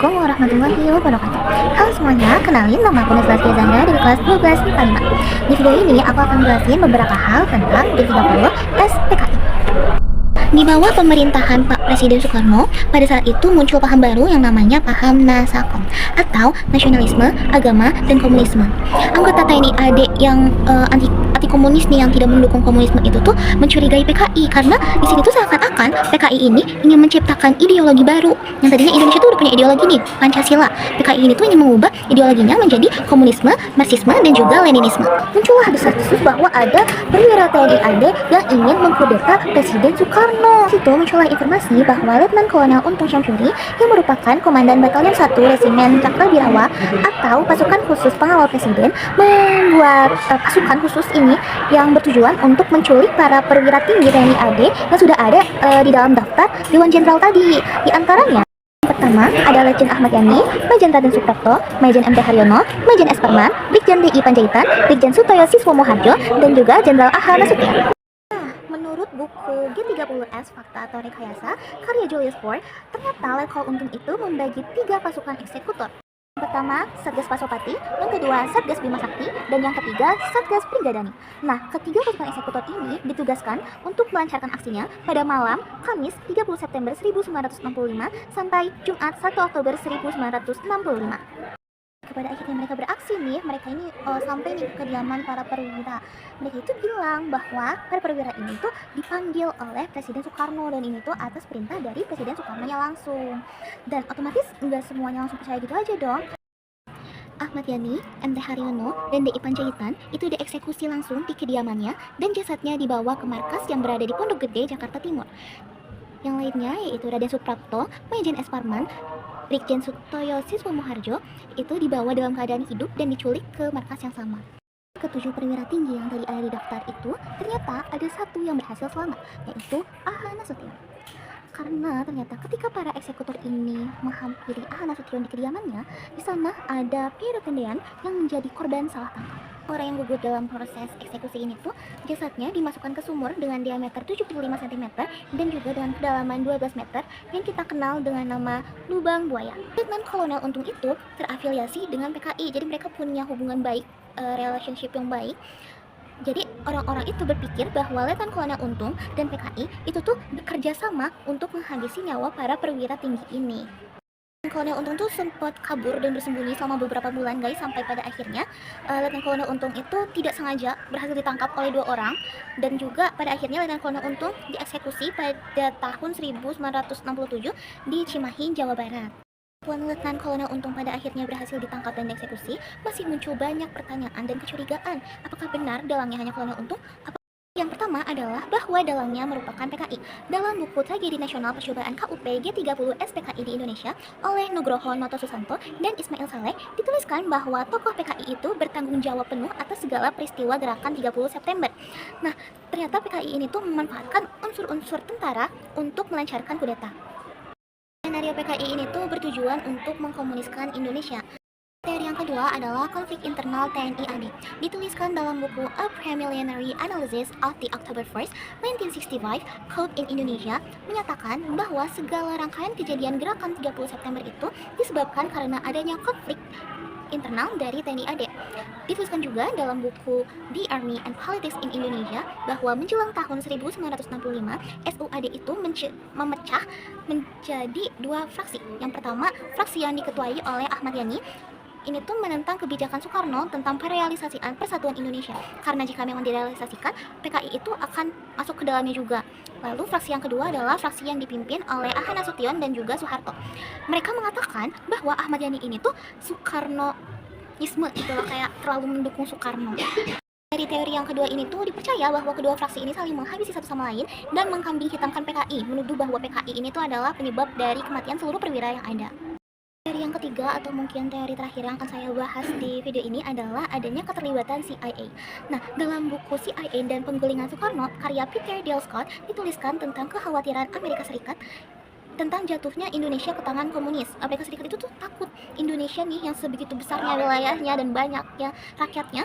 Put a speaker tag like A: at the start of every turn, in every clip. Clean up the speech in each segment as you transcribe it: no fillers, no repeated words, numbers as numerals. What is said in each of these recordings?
A: Assalamualaikum warahmatullahi wabarakatuh. Halo semuanya, kenalin nama aku Naslastia Zahra dari kelas 12 IPA 5. Di video ini aku akan jelasin beberapa hal tentang G30 SPKI. Di bawah pemerintahan Pak Presiden Soekarno, pada saat itu muncul paham baru yang namanya paham Nasakom atau nasionalisme, agama, dan komunisme. Anggota TNI AD yang anti komunis nih, yang tidak mendukung komunisme itu tuh mencurigai PKI karena di sini tuh seakan-akan PKI ini ingin menciptakan ideologi baru. Yang tadinya Indonesia tuh udah punya ideologi nih, Pancasila. PKI ini tuh ingin mengubah ideologinya menjadi komunisme, Marxisme, dan juga Leninisme. Muncullah desas-desus bahwa ada perwira TNI AD yang ingin mengkudeta Presiden Soekarno. Situ muncullah informasi bahwa Letnan Kolonel Untung Syamsuri yang merupakan Komandan Batalion 1 Resimen Cakrabirawa atau pasukan khusus pengawal presiden membuat pasukan khusus ini yang bertujuan untuk menculik para perwira tinggi TNI AD yang sudah ada di dalam daftar Dewan Jenderal tadi. Di antaranya pertama ada Letjen Ahmad Yani, Majen Raden Suprapto, Majen MT Haryono, Majen S. Parman, Brigjen DI Panjaitan, Brigjen Sutoyo Siswomo Harjo, dan juga Jenderal A.H. Nasution. Menurut buku G30S Fakta atau Rekayasa karya Julius Ford, ternyata Letkol Untung itu membagi 3 pasukan eksekutor. Yang pertama, Satgas Pasopati, yang kedua, Satgas Bima Sakti, dan yang ketiga, Satgas Pringgadani. Nah, ketiga pasukan eksekutor ini ditugaskan untuk melancarkan aksinya pada malam Kamis 30 September 1965 sampai Jumat 1 Oktober 1965. Pada akhirnya mereka beraksi nih, mereka ini sampai nih ke kediaman para perwira. Mereka itu bilang bahwa para perwira ini tuh dipanggil oleh Presiden Soekarno, dan ini tuh atas perintah dari Presiden Soekarno-nya langsung. Dan otomatis nggak semuanya langsung percaya gitu aja dong. Ahmad Yani, MT Haryono, dan DI Panjaitan itu dieksekusi langsung di kediamannya dan jasadnya dibawa ke markas yang berada di Pondok Gede, Jakarta Timur. Yang lainnya yaitu Raden Suprapto, Majen S. Parman, Brigjen Sutoyo Siswomo Harjo itu dibawa dalam keadaan hidup dan diculik ke markas yang sama. Ketujuh perwira tinggi yang tadi ada di daftar itu ternyata ada satu yang berhasil selamat, yaitu A.H. Nasution. Karena ternyata ketika para eksekutor ini menghampiri A.H. Nasution di kediamannya, di sana ada Piero Tendean yang menjadi korban salah tangkap. Orang yang gugur dalam proses eksekusi ini tuh jasadnya dimasukkan ke sumur dengan diameter 75 cm dan juga dengan kedalaman 12 meter yang kita kenal dengan nama lubang buaya. Letnan Kolonel Untung itu terafiliasi dengan PKI, jadi mereka punya hubungan baik, relationship yang baik. Jadi orang-orang itu berpikir bahwa Letnan Kolonel Untung dan PKI itu tuh bekerja sama untuk menghabisi nyawa para perwira tinggi ini. Kolonel Untung tuh sempat kabur dan bersembunyi selama beberapa bulan guys, sampai pada akhirnya Letnan Kolonel Untung itu tidak sengaja berhasil ditangkap oleh 2 orang, dan juga pada akhirnya Letnan Kolonel Untung dieksekusi pada tahun 1967 di Cimahi, Jawa Barat. Walaupun Letnan Kolonel Untung pada akhirnya berhasil ditangkap dan dieksekusi, masih muncul banyak pertanyaan dan kecurigaan. Apakah benar dalangnya hanya Kolonel Untung? Yang pertama adalah bahwa dalangnya merupakan PKI. Dalam buku Tragedi Nasional Percobaan KUP G30 SPKI di Indonesia oleh Nugroho Noto Susanto dan Ismail Saleh dituliskan bahwa tokoh PKI itu bertanggung jawab penuh atas segala peristiwa gerakan 30 September. Nah, ternyata PKI ini tuh memanfaatkan unsur-unsur tentara untuk melancarkan kudeta. Skenario PKI ini tuh bertujuan untuk mengkomuniskan Indonesia. Teori yang kedua adalah konflik internal TNI AD. Dituliskan dalam buku A Preliminary Analysis of the October 1st, 1965 Code in Indonesia menyatakan bahwa segala rangkaian kejadian gerakan 30 September itu disebabkan karena adanya konflik internal dari TNI AD. Dituliskan juga dalam buku The Army and Politics in Indonesia bahwa menjelang tahun 1965 SUAD itu memecah menjadi 2 fraksi. Yang pertama, fraksi yang diketuai oleh Ahmad Yani. Ini tuh menentang kebijakan Soekarno tentang perealisasian persatuan Indonesia. Karena jika memang direalisasikan, PKI itu akan masuk ke dalamnya juga. Lalu fraksi yang kedua adalah fraksi yang dipimpin oleh A.H. Nasution dan juga Soeharto. Mereka mengatakan bahwa Ahmad Yani ini tuh Soekarnoisme gitu loh, kayak terlalu mendukung Soekarno. Dari teori yang kedua ini tuh dipercaya bahwa kedua fraksi ini saling menghabisi satu sama lain dan mengkambing hitamkan PKI, menuduh bahwa PKI ini tuh adalah penyebab dari kematian seluruh perwira yang ada. Teori yang ketiga atau mungkin teori terakhir yang akan saya bahas di video ini adalah adanya keterlibatan CIA. Nah, dalam buku CIA dan Penggulingan Soekarno, karya Peter Dale Scott dituliskan tentang kekhawatiran Amerika Serikat tentang jatuhnya Indonesia ke tangan komunis. Amerika Serikat itu tuh takut Indonesia nih yang sebegitu besarnya wilayahnya dan banyaknya rakyatnya,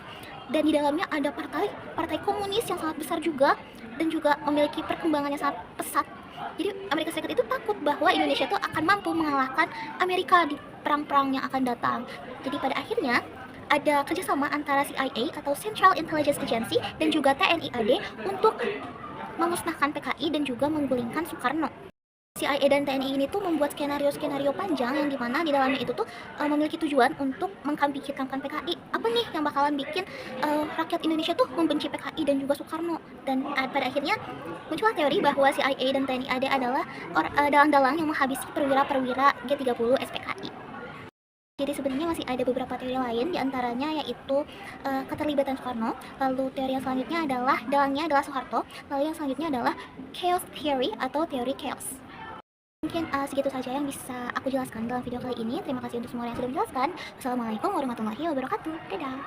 A: dan di dalamnya ada partai komunis yang sangat besar juga dan juga memiliki perkembangannya sangat pesat. Jadi Amerika Serikat itu takut bahwa Indonesia tuh akan mampu mengalahkan Amerika di perang-perang yang akan datang. Jadi pada akhirnya ada kerjasama antara CIA atau Central Intelligence Agency dan juga TNI AD untuk memusnahkan PKI dan juga menggulingkan Soekarno. CIA dan TNI ini tuh membuat skenario-skenario panjang yang dimana di dalamnya itu tuh memiliki tujuan untuk mengkampikan PKI. Apa nih yang bakalan bikin rakyat Indonesia tuh membenci PKI dan juga Soekarno? Dan pada akhirnya muncullah teori bahwa CIA dan TNI AD adalah dalang-dalang yang menghabisi perwira-perwira G30 SPKI. Jadi sebenarnya masih ada beberapa teori lain, diantaranya yaitu keterlibatan Soekarno. Lalu teori yang selanjutnya adalah dalangnya adalah Soeharto. Lalu yang selanjutnya adalah chaos theory atau teori chaos. Mungkin segitu saja yang bisa aku jelaskan dalam video kali ini. Terima kasih untuk semua yang sudah menjelaskan. Wassalamualaikum warahmatullahi wabarakatuh. Dadah.